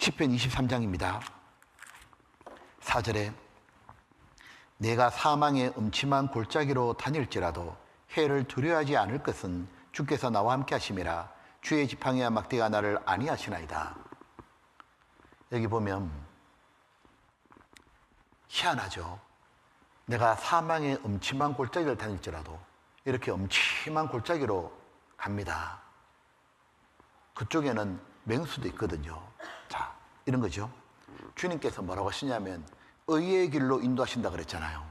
시편 23장입니다. 4절에 내가 사망의 음침한 골짜기로 다닐지라도 해를 두려워하지 않을 것은 주께서 나와 함께 하심이라. 주의 지팡이와 막대가 나를 안위하시나이다. 여기 보면 희한하죠. 내가 사망의 음침한 골짜기를 다닐지라도 이렇게 음침한 골짜기로 갑니다. 그쪽에는 맹수도 있거든요. 자, 이런 거죠. 주님께서 뭐라고 하시냐면 의의 길로 인도하신다 그랬잖아요.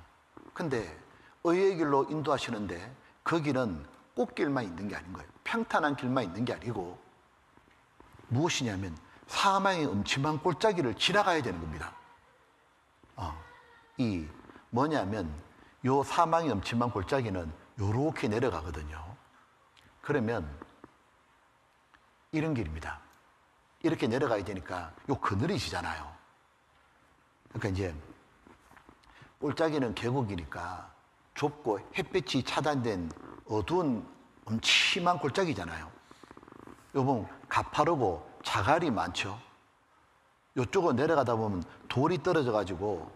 근데 의의 길로 인도하시는데 그 길은 꽃길만 있는 게 아닌 거예요. 평탄한 길만 있는 게 아니고 무엇이냐면 사망의 음침한 골짜기를 지나가야 되는 겁니다. 이 뭐냐면 요 사망의 음침한 골짜기는 요렇게 내려가거든요. 그러면 이런 길입니다. 이렇게 내려가야 되니까 요 그늘이 지잖아요. 그러니까 이제 골짜기는 계곡이니까 좁고 햇빛이 차단된 어두운 음침한 골짜기잖아요. 요번 가파르고 자갈이 많죠. 요쪽으로 내려가다 보면 돌이 떨어져 가지고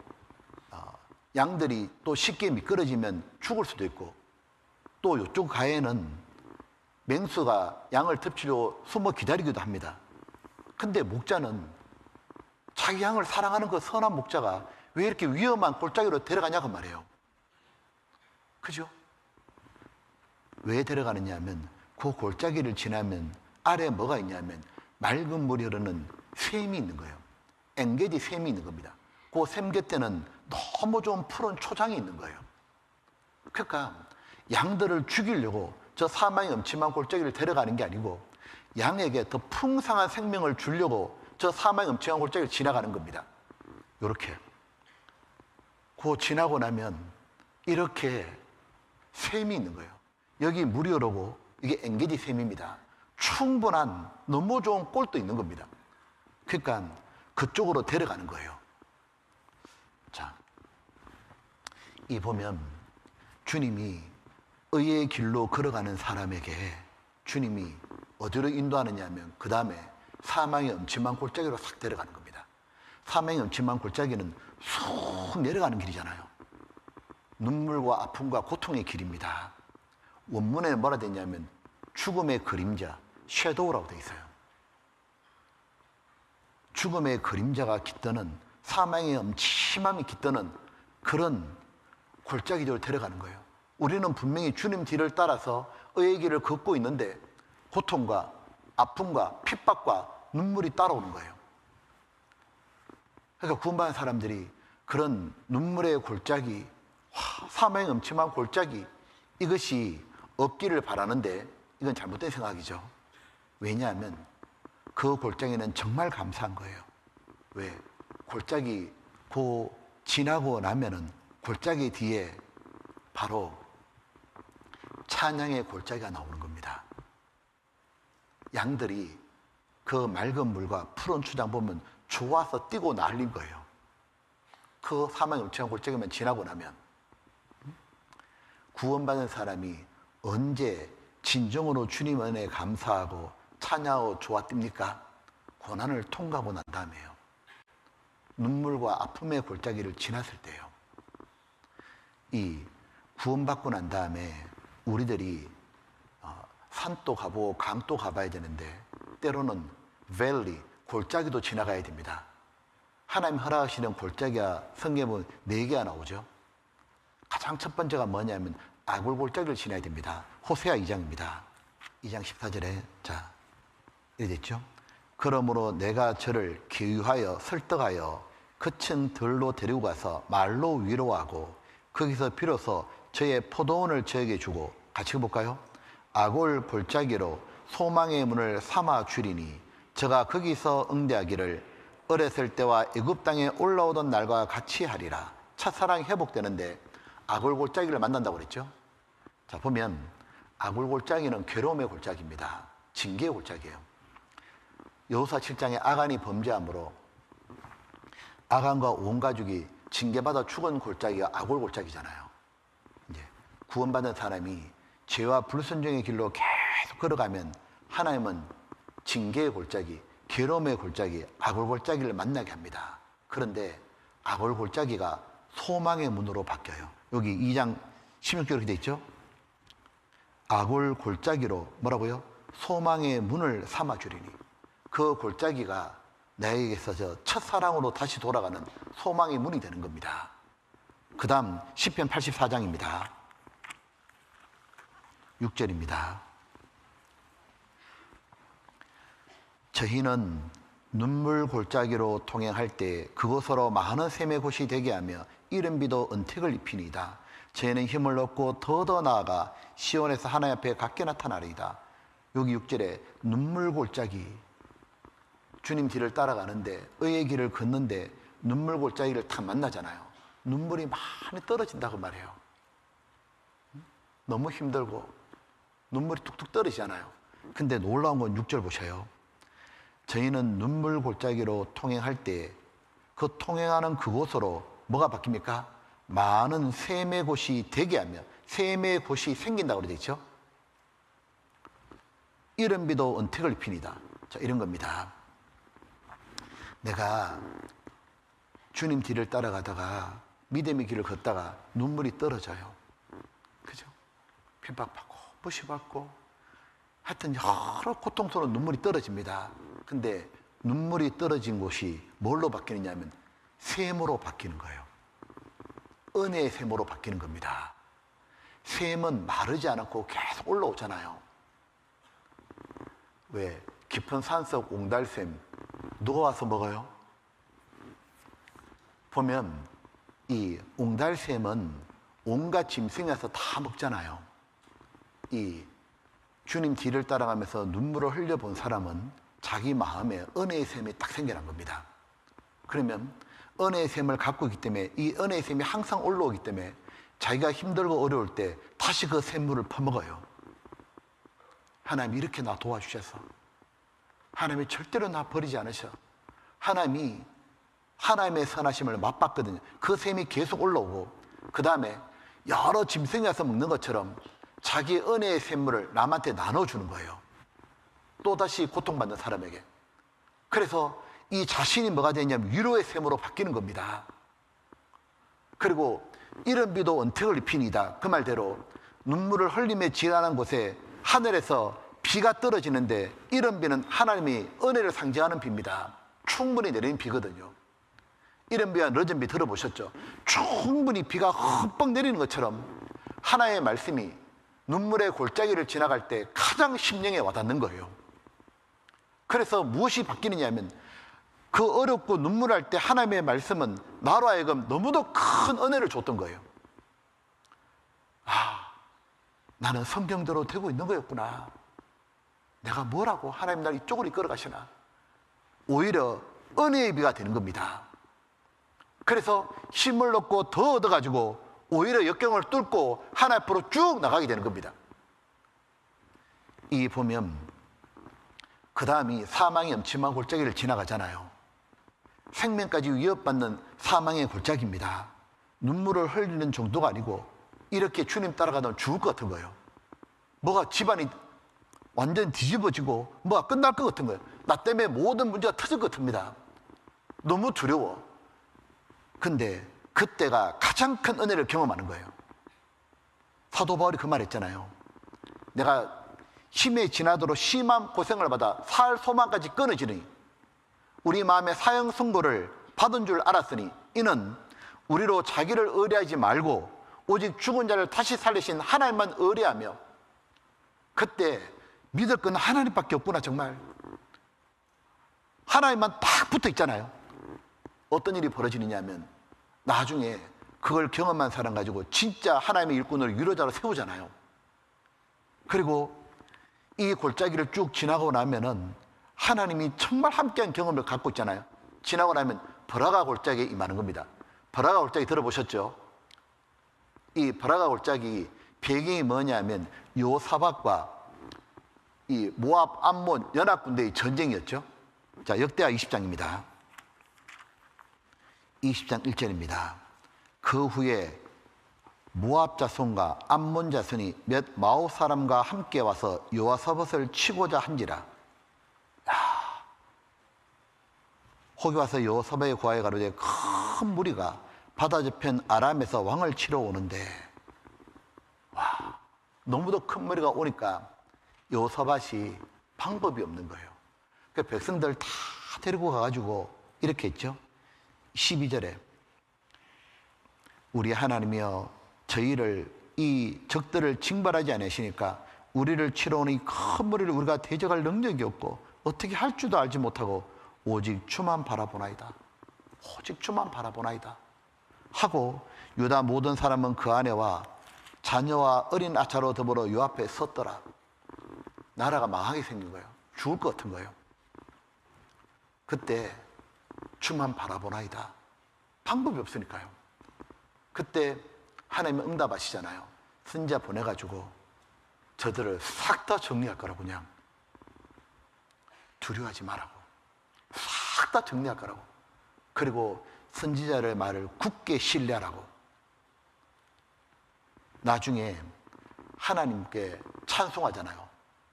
양들이 또 쉽게 미끄러지면 죽을 수도 있고, 또 요쪽 가에는 맹수가 양을 덮치려 숨어 기다리기도 합니다. 근데 목자는 자기 양을 사랑하는 그 선한 목자가 왜 이렇게 위험한 골짜기로 데려가냐고 말이에요. 그죠? 왜 데려가느냐 하면 그 골짜기를 지나면 아래에 뭐가 있냐면 맑은 물이 흐르는 샘이 있는 거예요. 엥게디 샘이 있는 겁니다. 그 샘 곁에는 너무 좋은 푸른 초장이 있는 거예요. 그러니까 양들을 죽이려고 저 사망의 음침한 골짜기를 데려가는 게 아니고 양에게 더 풍성한 생명을 주려고 저 사망의 음침한 골짜기를 지나가는 겁니다. 이렇게. 그 지나고 나면 이렇게 샘이 있는 거예요. 여기 물이 흐르고 이게 엥게디 샘입니다. 충분한 너무 좋은 꼴도 있는 겁니다. 그러니까 그쪽으로 데려가는 거예요. 자, 이 보면 주님이 의의 길로 걸어가는 사람에게 주님이 어디로 인도하느냐 하면 그 다음에 사망의 음침한 골짜기로 싹 데려가는 겁니다. 사망의 음침한 골짜기는 쑥 내려가는 길이잖아요. 눈물과 아픔과 고통의 길입니다. 원문에 뭐라 되어 있냐면 죽음의 그림자, 섀도우라고 되어 있어요. 죽음의 그림자가 깃드는, 사망의 음침함이 깃드는 그런 골짜기로 데려가는 거예요. 우리는 분명히 주님 뒤를 따라서 의의 길을 걷고 있는데 고통과 아픔과 핍박과 눈물이 따라오는 거예요. 그러니까 구원받은 사람들이 그런 눈물의 골짜기, 사망의 음침한 골짜기, 이것이 없기를 바라는데 이건 잘못된 생각이죠. 왜냐하면 그 골짜기는 정말 감사한 거예요. 왜? 골짜기 지나고 나면은 골짜기 뒤에 바로 찬양의 골짜기가 나오는 겁니다. 양들이 그 맑은 물과 푸른 초장 보면 좋아서 뛰고 난린 거예요. 그 사망의 음침한 골짜기만 지나고 나면. 구원받은 사람이 언제 진정으로 주님 은혜에 감사하고 찬양하고 좋아뜁니까? 고난을 통과하고 난 다음에요. 눈물과 아픔의 골짜기를 지났을 때요. 이 구원받고 난 다음에 우리들이 산도 가보고 강도 가봐야 되는데 때로는 밸리, 골짜기도 지나가야 됩니다. 하나님 허락하시는 골짜기가 성경에 보면 4개가 나오죠. 가장 첫 번째가 뭐냐면 아굴 골짜기를 지나야 됩니다. 호세아 2장입니다. 2장 14절에 자 이래 됐죠. 그러므로 내가 저를 기유하여 설득하여 거친 들로 데리고 가서 말로 위로하고 거기서 비로소 저의 포도원을 저에게 주고, 같이 볼까요? 아골 골짜기로 소망의 문을 삼아 주리니 저가 거기서 응대하기를 어렸을 때와 애굽 땅에 올라오던 날과 같이 하리라. 첫사랑이 회복되는데 아골 골짜기를 만난다고 그랬죠. 자, 보면 아골 골짜기는 괴로움의 골짜기입니다. 징계의 골짜기예요. 여호수아 7장에 아간이 범죄함으로 아간과 온 가족이 징계받아 죽은 골짜기가 아골 골짜기잖아요. 이제 구원받은 사람이 죄와 불순종의 길로 계속 걸어가면 하나님은 징계의 골짜기, 괴로움의 골짜기, 아골 골짜기를 만나게 합니다. 그런데 아골 골짜기가 소망의 문으로 바뀌어요. 여기 2장 16절 이렇게 돼 있죠. 아골 골짜기로 뭐라고요? 소망의 문을 삼아주리니. 그 골짜기가 나에게서 저 첫사랑으로 다시 돌아가는 소망의 문이 되는 겁니다. 그 다음 시편 84장입니다. 6절입니다. 저희는 눈물 골짜기로 통행할 때 그곳으로 많은 샘의 곳이 되게 하며 이른 비도 은택을 입히니이다. 저희는 힘을 얻고 더더 나아가 시온에서 하나님 앞에 갖게 나타나리이다. 여기 6절에 눈물 골짜기, 주님 뒤를 따라가는데 의의 길을 걷는데 눈물 골짜기를 딱 만나잖아요. 눈물이 많이 떨어진다고 말해요. 너무 힘들고 눈물이 뚝뚝 떨어지잖아요. 근데 놀라운 건 6절 보셔요. 저희는 눈물 골짜기로 통행할 때 그 통행하는 그곳으로 뭐가 바뀝니까? 많은 샘의 곳이 되게 하며 샘의 곳이 생긴다고 되어 있죠. 이른 비도 은택을 입히니다. 자, 이런 겁니다. 내가 주님 뒤를 따라가다가 믿음의 길을 걷다가 눈물이 떨어져요. 그죠? 핍박받고 무시받고 하여튼 여러 고통스러운 눈물이 떨어집니다. 근데 눈물이 떨어진 곳이 뭘로 바뀌느냐 하면 샘으로 바뀌는 거예요. 은혜의 샘으로 바뀌는 겁니다. 샘은 마르지 않고 계속 올라오잖아요. 왜? 깊은 산속 옹달샘 누가 와서 먹어요? 보면 이 옹달샘은 온갖 짐승이 와서 다 먹잖아요. 이 주님 뒤를 따라가면서 눈물을 흘려본 사람은 자기 마음에 은혜의 샘이 딱 생겨난 겁니다. 그러면 은혜의 샘을 갖고 있기 때문에 이 은혜의 샘이 항상 올라오기 때문에 자기가 힘들고 어려울 때 다시 그 샘물을 퍼먹어요. 하나님이 이렇게 나 도와주셔서, 하나님이 절대로 나 버리지 않으셔, 하나님이 하나님의 선하심을 맛봤거든요. 그 샘이 계속 올라오고 그 다음에 여러 짐승이 와서 먹는 것처럼 자기 은혜의 샘물을 남한테 나눠주는 거예요. 또다시 고통받는 사람에게. 그래서 이 자신이 뭐가 되냐면 위로의 샘으로 바뀌는 겁니다. 그리고 이른 비도 은택을 입히니다. 그 말대로 눈물을 흘리며 지나는 곳에 하늘에서 비가 떨어지는데 이른 비는 하나님이 은혜를 상징하는 비입니다. 충분히 내리는 비거든요. 이른 비와 늦은 비 들어보셨죠? 충분히 비가 흠뻑 내리는 것처럼 하나님의 말씀이 눈물의 골짜기를 지나갈 때 가장 심령에 와닿는 거예요. 그래서 무엇이 바뀌느냐 하면 그 어렵고 눈물할 때 하나님의 말씀은 나로 하여금 너무도 큰 은혜를 줬던 거예요. 아, 나는 성경대로 되고 있는 거였구나. 내가 뭐라고 하나님 날 이쪽으로 이끌어 가시나. 오히려 은혜의 비가 되는 겁니다. 그래서 힘을 얻고 더 얻어가지고 오히려 역경을 뚫고 하나님 앞으로 쭉 나가게 되는 겁니다. 이 보면 그 다음이 사망의 엄침한 골짜기를 지나가잖아요. 생명까지 위협받는 사망의 골짜기입니다. 눈물을 흘리는 정도가 아니고 이렇게 주님 따라가다 죽을 것 같은 거예요. 뭐가 집안이 완전 뒤집어지고 뭐가 끝날 것 같은 거예요. 나 때문에 모든 문제가 터질 것 같습니다. 너무 두려워. 근데 그때가 가장 큰 은혜를 경험하는 거예요. 사도 바울이 그 말 했잖아요. 내가 힘에 지나도록 심한 고생을 받아 살 소망까지 끊어지니 우리 마음의 사형 선고를 받은 줄 알았으니 이는 우리로 자기를 의뢰하지 말고 오직 죽은 자를 다시 살리신 하나님만 의뢰하며. 그때 믿을 건 하나님밖에 없구나. 정말 하나님만 딱 붙어 있잖아요. 어떤 일이 벌어지느냐 하면 나중에 그걸 경험한 사람 가지고 진짜 하나님의 일꾼을 위로자로 세우잖아요. 그리고 이 골짜기를 쭉 지나고 나면은 하나님이 정말 함께한 경험을 갖고 있잖아요. 지나고 나면 버라가 골짜기에 임하는 겁니다. 버라가 골짜기 들어보셨죠? 이 버라가 골짜기 배경이 뭐냐면 요사박과 이 모압 암몬 연합군대의 전쟁이었죠. 자, 역대하 20장입니다. 20장 1절입니다. 그 후에 모압 자손과 암몬 자손이 몇 마오 사람과 함께 와서 여호와사밧을 치고자 한지라. 혹이 와서 여호사밧의 고아에 가로되 큰 무리가 바다 저편 아람에서 왕을 치러 오는데, 와, 너무도 큰 무리가 오니까 여호사밧이 방법이 없는 거예요. 그 백성들 다 데리고 가가지고 이렇게 했죠. 12절에 우리 하나님이여 저희를 이 적들을 징발하지 않으시니까 우리를 치러 오는 이 큰 무리를 우리가 대적할 능력이 없고 어떻게 할 줄도 알지 못하고 오직 주만 바라보나이다. 오직 주만 바라보나이다 하고 유다 모든 사람은 그 아내와 자녀와 어린 아차로 더불어 요 앞에 섰더라. 나라가 망하게 생긴 거예요. 죽을 것 같은 거예요. 그때 주만 바라보나이다. 방법이 없으니까요. 그때 하나님은 응답하시잖아요. 선지자 보내가지고 저들을 싹 다 정리할 거라고, 그냥 두려워하지 말라고, 싹 다 정리할 거라고. 그리고 선지자의 말을 굳게 신뢰하라고. 나중에 하나님께 찬송하잖아요.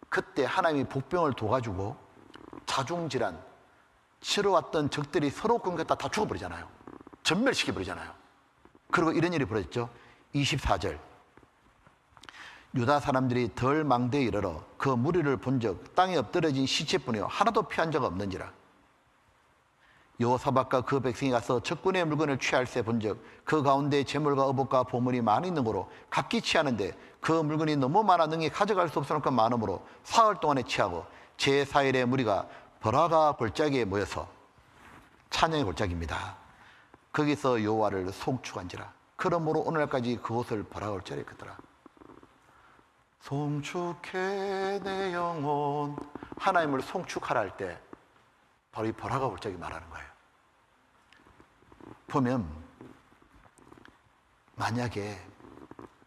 그때 하나님이 복병을 둬가지고 자중질환 치러왔던 적들이 서로 공격했다 다 죽어버리잖아요. 전멸시켜버리잖아요. 그리고 이런 일이 벌어졌죠. 24절 유다 사람들이 덜 망대에 이르러 그 무리를 본즉 땅에 엎드러진 시체뿐이요 하나도 피한 자가 없는지라. 여호사밧과 그 백성이 가서 적군의 물건을 취할세 본즉 그 가운데 재물과 의복과 보물이 많이 있는 거로 각기 취하는데 그 물건이 너무 많아 능히 가져갈 수 없을 만큼 많으므로 사흘 동안에 취하고 제4일에 무리가 버라가 골짜기에 모여서, 찬양의 골짜기입니다. 거기서 여호와를 송축한지라. 그러므로 오늘날까지 그곳을 버라가 골짜기에 끄더라. 송축해 내 영혼. 하나님을 송축하라 할 때 바로 이 버라가 골짜기 말하는 거예요. 보면 만약에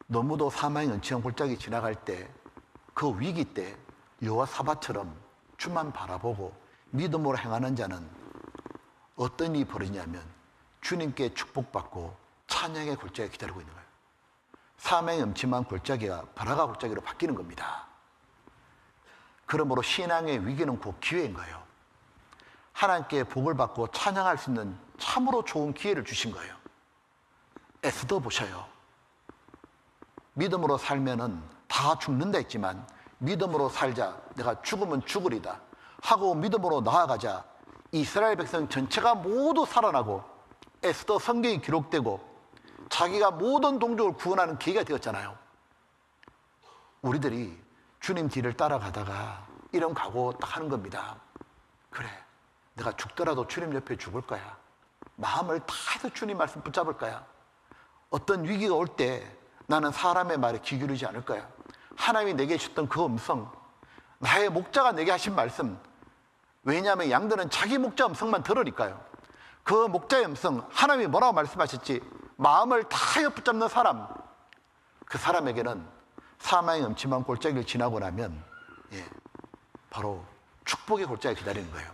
너무도 사망의 은치한 골짜기 지나갈 때, 그 위기 때 여호사밧처럼 주만 바라보고 믿음으로 행하는 자는 어떤 일이 벌어지냐면 주님께 축복받고 찬양의 골짜기가 기다리고 있는 거예요. 사망의 음침한 골짜기가 버라가 골짜기로 바뀌는 겁니다. 그러므로 신앙의 위기는 곧 기회인 거예요. 하나님께 복을 받고 찬양할 수 있는 참으로 좋은 기회를 주신 거예요. 에스더 보셔요. 믿음으로 살면은 다 죽는다 했지만 믿음으로 살자, 내가 죽으면 죽으리다 하고 믿음으로 나아가자 이스라엘 백성 전체가 모두 살아나고 에스더 성경이 기록되고 자기가 모든 동족을 구원하는 기회가 되었잖아요. 우리들이 주님 뒤를 따라가다가 이런 각오 딱 하는 겁니다. 그래, 내가 죽더라도 주님 옆에 죽을 거야. 마음을 다해서 주님 말씀 붙잡을 거야. 어떤 위기가 올 때 나는 사람의 말에 귀 기울이지 않을 거야. 하나님이 내게 주셨던 그 음성, 나의 목자가 내게 하신 말씀. 왜냐하면 양들은 자기 목자 음성만 들으니까요. 그 목자의 음성, 하나님이 뭐라고 말씀하셨지? 마음을 다하여 붙잡는 사람, 그 사람에게는 사망의 음침한 골짜기를 지나고 나면 바로 축복의 골짜기가 기다리는 거예요.